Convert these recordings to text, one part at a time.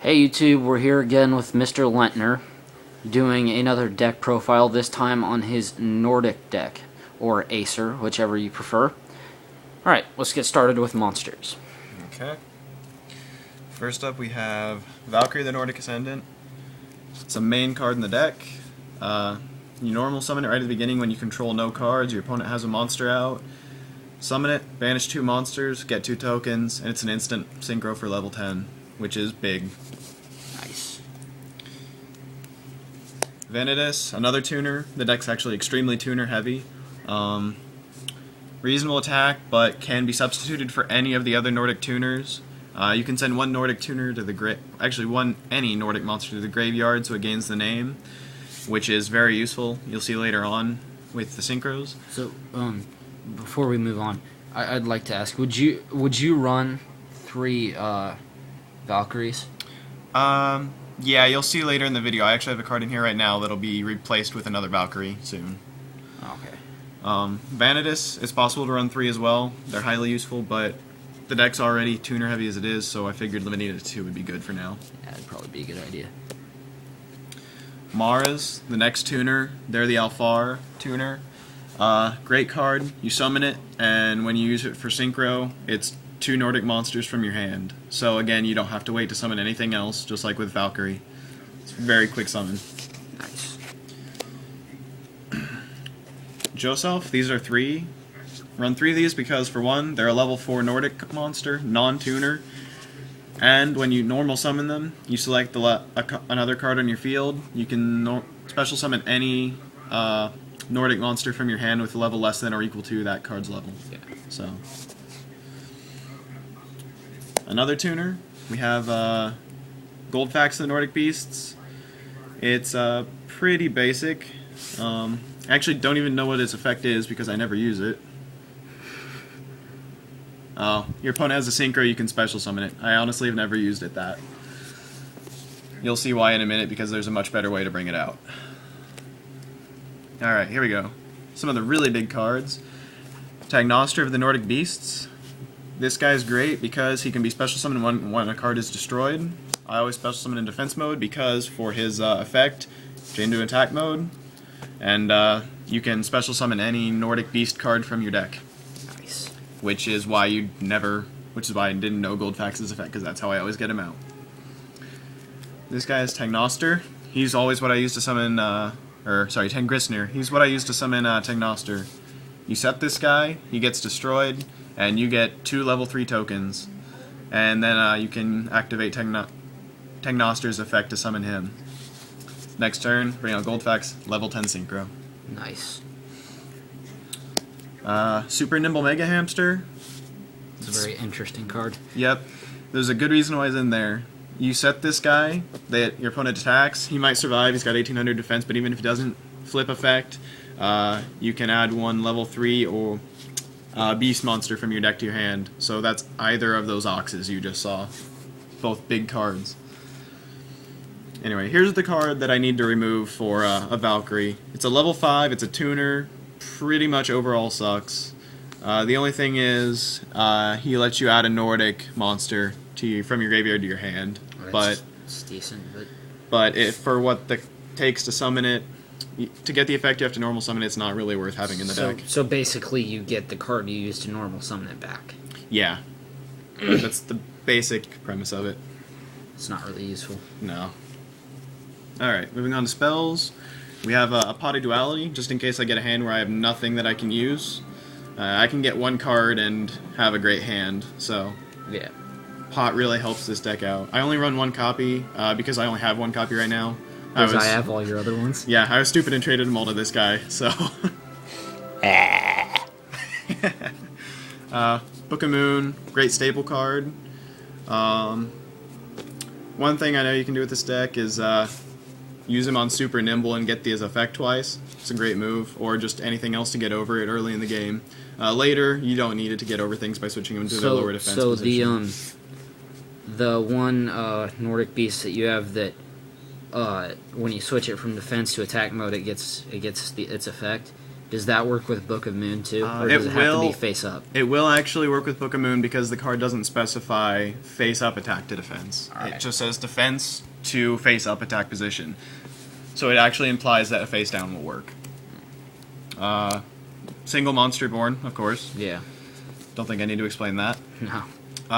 Hey YouTube, we're here again with Mr. Lentner, doing another deck profile, this time on his Nordic deck, or Acer, whichever you prefer. Alright, let's get started with monsters. Okay. First up we have Valkyrie the Nordic Ascendant. It's a main card in the deck. You normal summon it right at the beginning when you control no cards, your opponent has a monster out. Summon it, banish 2 monsters, get 2 tokens, and it's an instant synchro for level 10, which is big. Nice. Vanitas, another tuner. The deck's actually extremely tuner heavy. Reasonable attack, but can be substituted for any of the other Nordic tuners. You can send one Nordic tuner to the any Nordic monster to the graveyard, so it gains the name, which is very useful. You'll see later on with the synchros. So, before we move on, I'd like to ask, would you run 3 Valkyries? Yeah, you'll see later in the video. I actually have a card in here right now that'll be replaced with another Valkyrie soon. Okay. Vanitas, it's possible to run 3 as well. They're highly useful, but the deck's already tuner heavy as it is, so I figured limiting it to 2 would be good for now. Yeah, that'd probably be a good idea. Maras, the next tuner, they're the Alfar tuner. Great card, you summon it, and when you use it for synchro, it's 2 Nordic monsters from your hand. So again, you don't have to wait to summon anything else, just like with Valkyrie. It's a very quick summon. Nice. Joseph, these are 3. Run 3 of these because, for one, they're a level 4 Nordic monster, non-tuner. And when you normal summon them, you select another card on your field. You can special summon any Nordic monster from your hand with a level less than or equal to that card's level. Yeah. So, another tuner, we have Goldfax the Nordic Beasts. It's pretty basic. I actually don't even know what its effect is because I never use it. Oh, your opponent has a synchro, you can special summon it. I honestly have never used it that. You'll see why in a minute because there's a much better way to bring it out. Alright, here we go. Some of the really big cards. Tagnoster of the Nordic Beasts. This guy's great because he can be special summoned when a card is destroyed. I always special summon in defense mode because for his effect, change into attack mode. And you can special summon any Nordic Beast card from your deck. Nice. Which is why I didn't know Goldfax's effect, because that's how I always get him out. This guy is Tagnoster. He's always what I use to summon, Tengrisnir. He's what I use to summon Tagnoster. You set this guy, he gets destroyed, and you get 2 level 3 tokens. And then you can activate Tagnoster's effect to summon him. Next turn, bring out Goldfax, level 10 synchro. Nice. Super Nimble Mega Hamster. It's a very interesting card. Yep. There's a good reason why he's in there. You set this guy, your opponent attacks, he might survive, he's got 1800 defense, but even if he doesn't, flip effect, you can add 1 level 3 or beast monster from your deck to your hand. So that's either of those oxes you just saw. Both big cards. Anyway, here's the card that I need to remove for a Valkyrie. It's a level 5, it's a tuner, pretty much overall sucks. The only thing is, he lets you add a Nordic monster from your graveyard to your hand. It's decent, but for what it takes to summon it, to get the effect you have to normal summon it, it's not really worth having in the deck. So basically you get the card you use to normal summon it back. Yeah. That's the basic premise of it. It's not really useful. No. Alright, moving on to spells. We have a Pot of Duality, just in case I get a hand where I have nothing that I can use. I can get 1 card and have a great hand, so yeah. Pot really helps this deck out. I only run 1 copy, because I only have 1 copy right now. Because I have all your other ones? Yeah, I was stupid and traded them all to this guy, so... Book of Moon, great staple card. One thing I know you can do with this deck is use him on Super Nimble and get his effect twice. It's a great move, or just anything else to get over it early in the game. Later, you don't need it to get over things by switching him to the lower defense position. The one Nordic Beast that you have that when you switch it from defense to attack mode, it gets its effect. Does that work with Book of Moon too, or it does it have to will- be face up? It will actually work with Book of Moon because the card doesn't specify face-up attack to defense. Alright. It just says defense to face-up attack position. So it actually implies that a face-down will work. Single monster born, of course. Yeah. Don't think I need to explain that. No.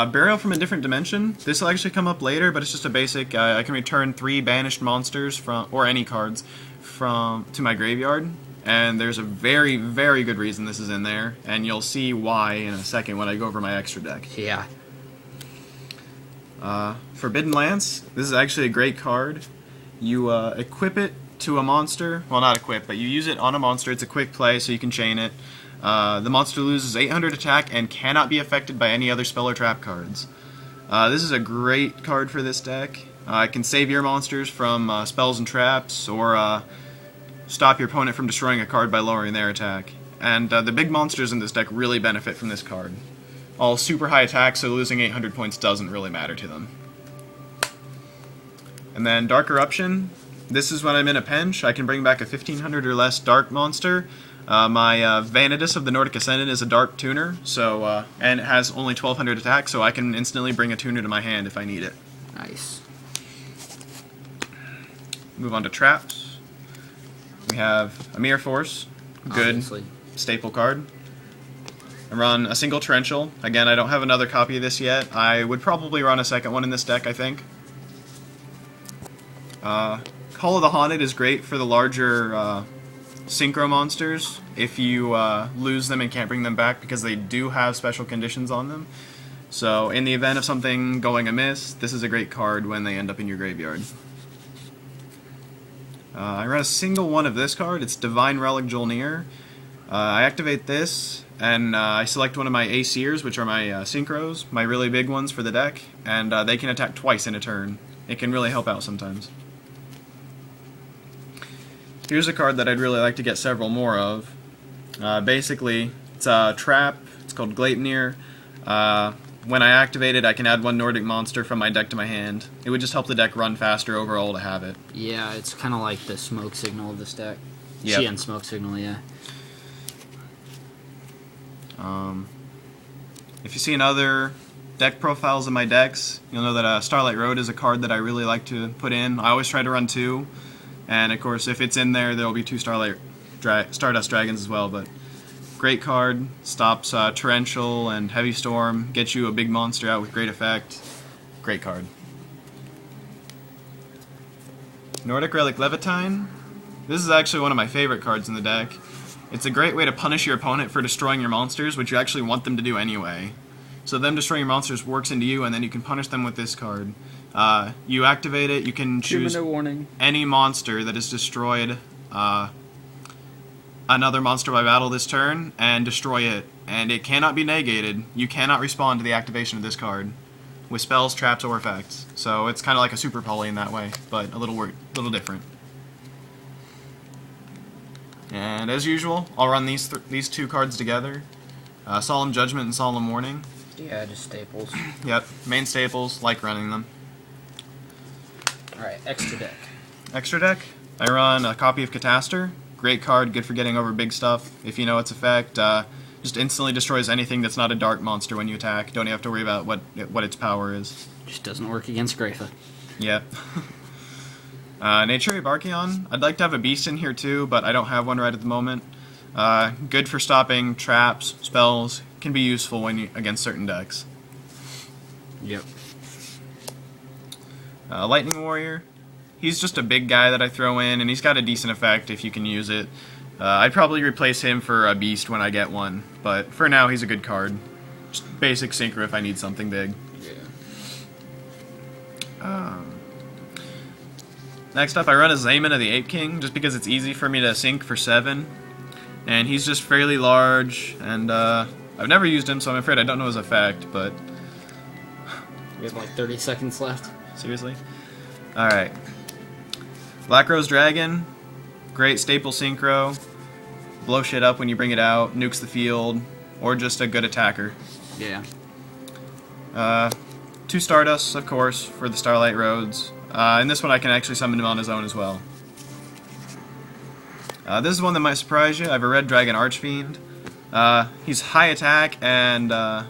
Burial from a different dimension. This will actually come up later, but it's just a basic. I can return 3 banished monsters from, or any cards, to my graveyard. And there's a very, very good reason this is in there, and you'll see why in a second when I go over my extra deck. Yeah. Forbidden Lance. This is actually a great card. You equip it to a monster. Well, not equip, but you use it on a monster. It's a quick play, so you can chain it. The monster loses 800 attack and cannot be affected by any other spell or trap cards. This is a great card for this deck. It can save your monsters from spells and traps, or stop your opponent from destroying a card by lowering their attack. And the big monsters in this deck really benefit from this card. All super high attack, so losing 800 points doesn't really matter to them. And then Dark Eruption. This is when I'm in a pinch. I can bring back a 1500 or less dark monster. My Vanadis of the Nordic Ascendant is a dark tuner, so and it has only 1200 attack, so I can instantly bring a tuner to my hand if I need it. Nice. Move on to traps. We have a Mirror Force, good Obviously. staple card. I run a single Torrential. Again, I don't have another copy of this yet. I would probably run a second one in this deck, I think. Call of the Haunted is great for the larger synchro monsters if you lose them and can't bring them back, because they do have special conditions on them. So in the event of something going amiss, this is a great card when they end up in your graveyard. I run a single one of this card. It's Divine Relic Jolnir. I activate this, and I select one of my Aseers, which are my synchros, my really big ones for the deck, and they can attack twice in a turn. It can really help out sometimes. Here's a card that I'd really like to get several more of. Basically, it's a trap. It's called Gleipnir. When I activate it, I can add one Nordic monster from my deck to my hand. It would just help the deck run faster overall to have it. Yeah, it's kind of like the smoke signal of this deck. Yep. Xian smoke signal, yeah. If you see other deck profiles in my decks, you'll know that Starlight Road is a card that I really like to put in. I always try to run 2, and of course if it's in there, there will be 2 Stardust Dragons as well, but great card, stops Torrential and Heavy Storm, gets you a big monster out with great effect. Great card. Nordic Relic Levitine. This is actually one of my favorite cards in the deck. It's a great way to punish your opponent for destroying your monsters, which you actually want them to do anyway. So them destroying your monsters works into you, and then you can punish them with this card. You activate it, you can choose warning. any monster that has destroyed another monster by battle this turn, and destroy it. And it cannot be negated. You cannot respond to the activation of this card with spells, traps, or effects. So it's kind of like a super poly in that way, but a little different. And as usual, I'll run these 2 cards together. Solemn Judgment and Solemn Warning. Yeah, just staples. Yep, main staples, like running them. Alright, extra deck. Extra deck, I run a copy of Catastor. Great card, good for getting over big stuff. If you know its effect, just instantly destroys anything that's not a dark monster when you attack. Don't even have to worry about what its power is. Just doesn't work against Grapha. Yeah. Naturi Barkion. I'd like to have a beast in here too, but I don't have one right at the moment. Good for stopping traps, spells. Can be useful when against certain decks. Yep. Lightning Warrior. He's just a big guy that I throw in, and he's got a decent effect if you can use it. I'd probably replace him for a beast when I get one, but for now he's a good card. Just basic synchro if I need something big. Yeah. Next up, I run a Zaymon of the Ape King, just because it's easy for me to sync for 7. And he's just fairly large, and I've never used him, so I'm afraid I don't know his effect, but... We have like 30 seconds left. Seriously? Alright. Black Rose Dragon, great staple synchro. Blow shit up when you bring it out, nukes the field, or just a good attacker. Yeah. 2 Stardusts, of course, for the Starlight Roads. And this one I can actually summon him on his own as well. This is one that might surprise you. I have a Red Dragon Archfiend. He's high attack, and I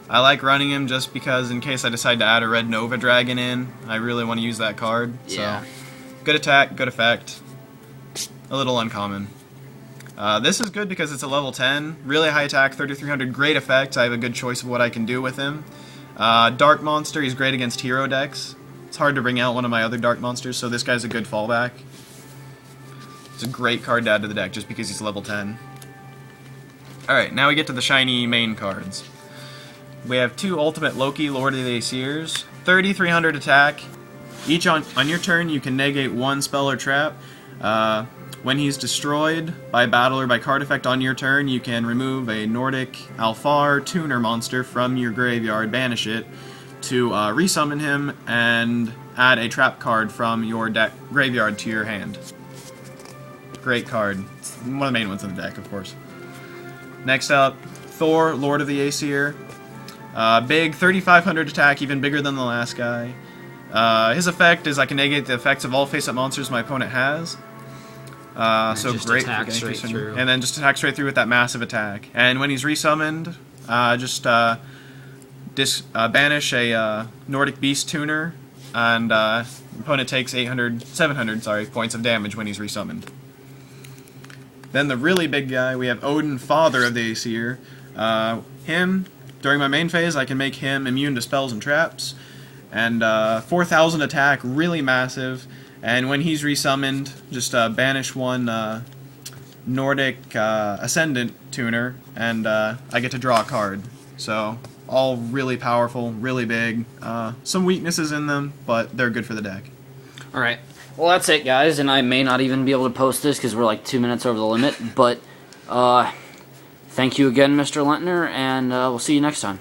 like running him just because in case I decide to add a Red Nova Dragon in, I really want to use that card. Yeah. So, good attack, good effect. A little uncommon. This is good because it's a level 10. Really high attack, 3300, great effect. I have a good choice of what I can do with him. Dark monster, he's great against hero decks. It's hard to bring out one of my other dark monsters, so this guy's a good fallback. It's a great card to add to the deck just because he's level 10. Alright, now we get to the shiny main cards. We have 2 Ultimate Loki, Lord of the Aesir's. 3300 attack. Each on your turn you can negate 1 spell or trap. When he's destroyed by battle or by card effect on your turn, you can remove a Nordic Alfar tuner monster from your graveyard, banish it, to resummon him, and add a trap card from your graveyard to your hand. Great card. It's one of the main ones in the deck, of course. Next up, Thor, Lord of the Aesir. Big, 3500 attack, even bigger than the last guy. His effect is I can negate the effects of all face-up monsters my opponent has. So just great attack for straight through. And then just attack straight through with that massive attack. And when he's resummoned, just banish a Nordic Beast Tuner, and opponent takes 700 points of damage when he's resummoned. Then the really big guy, we have Odin, Father of the Aesir. Him, during my main phase, I can make him immune to spells and traps. And 4000 attack, really massive. And when he's resummoned, just banish 1 Nordic Ascendant Tuner, and I get to draw a card. So, all really powerful, really big. Some weaknesses in them, but they're good for the deck. Alright. Well, that's it, guys, and I may not even be able to post this because we're like 2 minutes over the limit, but thank you again, Mr. Lentner, and we'll see you next time.